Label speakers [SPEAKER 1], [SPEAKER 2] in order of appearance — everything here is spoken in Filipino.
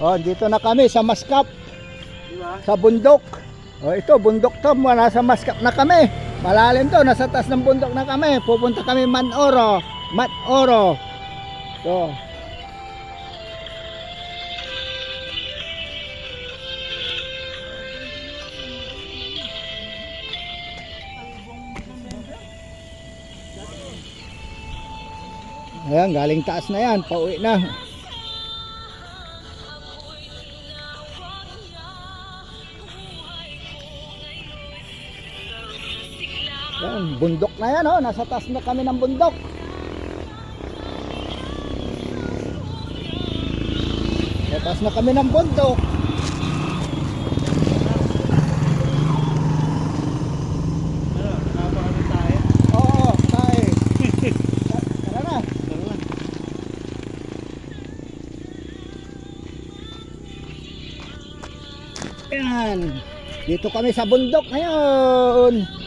[SPEAKER 1] Oh, dito na kami sa Mascap,
[SPEAKER 2] Diba?
[SPEAKER 1] sa bundok. Oh, ito bundok to, nasa Mascap na kami. Malalim to, nasa taas ng bundok na kami. Pupunta kami Manoro. So, ayan, galing taas na yan, pauwi na. Yan, bundok na yan, oh. Nasa taas na kami ng bundok. Nasa taas na kami ng bundok.
[SPEAKER 2] Ano, nakapakami tayo?
[SPEAKER 1] Oo, tayo. Tara na.
[SPEAKER 2] Tara na.
[SPEAKER 1] Yan. Dito kami sa bundok ngayon.